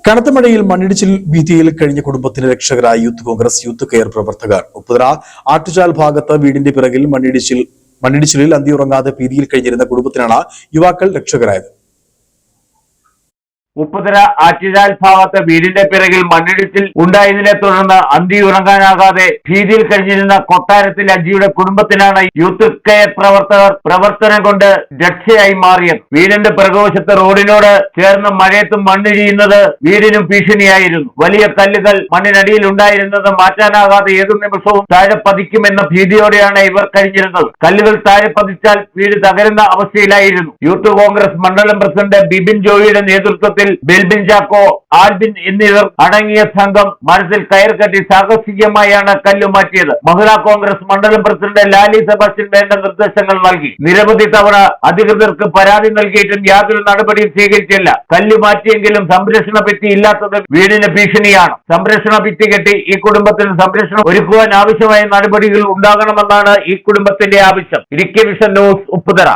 കനത്ത മഴയിൽ മണ്ണിടിച്ചിൽ ഭീതിയിൽ കഴിഞ്ഞ കുടുംബത്തിന് രക്ഷകരായി യൂത്ത് കോൺഗ്രസ് യൂത്ത് കെയർ പ്രവർത്തകർ. ഉപ്പുതറ ആറ്റുചാൽ ഭാഗത്ത് വീടിന്റെ പിറകിൽ മണ്ണിടിച്ചിലിൽ അന്തിയുറങ്ങാതെ ഭീതിയിൽ കഴിഞ്ഞിരുന്ന കുടുംബത്തിനാണ് യുവാക്കൾ രക്ഷകരായത്. ഉപ്പുതറ ആറ്റുചാൽ ഭാഗത്ത് വീടിന്റെ പിറകിൽ മണ്ണിടിച്ചിൽ ഉണ്ടായതിനെ തുടർന്ന് അന്തിയുറങ്ങാനാകാതെ ഭീതിയിൽ കഴിഞ്ഞിരുന്ന കൊട്ടാരത്തിൽ അജിയുടെ കുടുംബത്തിനാണ് യൂത്ത് കെയർ പ്രവർത്തകർ പ്രവർത്തനം കൊണ്ട് രക്ഷയായി മാറിയത്. വീടിന്റെ പിറകുവശത്ത് റോഡിനോട് ചേർന്ന് മഴയത്തും മണ്ണിടിയുന്നത് വീടിനും ഭീഷണിയായിരുന്നു. വലിയ കല്ലുകൾ മണ്ണിനടിയിൽ ഉണ്ടായിരുന്നത് മാറ്റാനാകാതെ ഏതു നിമിഷവും താഴെ പതിക്കുമെന്ന ഭീതിയോടെയാണ് ഇവർ കഴിഞ്ഞിരുന്നത്. കല്ലുകൾ താഴെ പതിച്ചാൽ വീട് തകരുന്ന അവസ്ഥയിലായിരുന്നു. യൂത്ത് കോൺഗ്രസ് മണ്ഡലം പ്രസിഡന്റ് ബിബിൻ ജോയിയുടെ നേതൃത്വത്തിൽ ബെൽബിൻ ചാക്കോ, ആൽബിൻ എന്നിവർ അടങ്ങിയ സംഘം മരത്തിൽ കയർ കെട്ടി സാഹസികമായാണ് കല്ല് മാറ്റിയത്. മഹിളാ കോൺഗ്രസ് മണ്ഡലം പ്രസിഡന്റ് ലാലി സെബാസ്റ്റ്യൻ വേണ്ട നിർദ്ദേശങ്ങൾ നൽകി. നിരവധി തവണ അധികൃതർക്ക് പരാതി നൽകിയിട്ടും യാതൊരു നടപടിയും സ്വീകരിച്ചില്ല. കല്ല് മാറ്റിയെങ്കിലും സംരക്ഷണ ഭിത്തി ഇല്ലാത്തത് വീടിന് ഭീഷണിയാണ്. സംരക്ഷണ ഭിത്തി കെട്ടി ഈ കുടുംബത്തിന് സംരക്ഷണം ഒരുക്കുവാൻ ആവശ്യമായ നടപടികൾ ഉണ്ടാകണമെന്നാണ് ഈ കുടുംബത്തിന്റെ ആവശ്യം. Idukki vision news, Upputhara.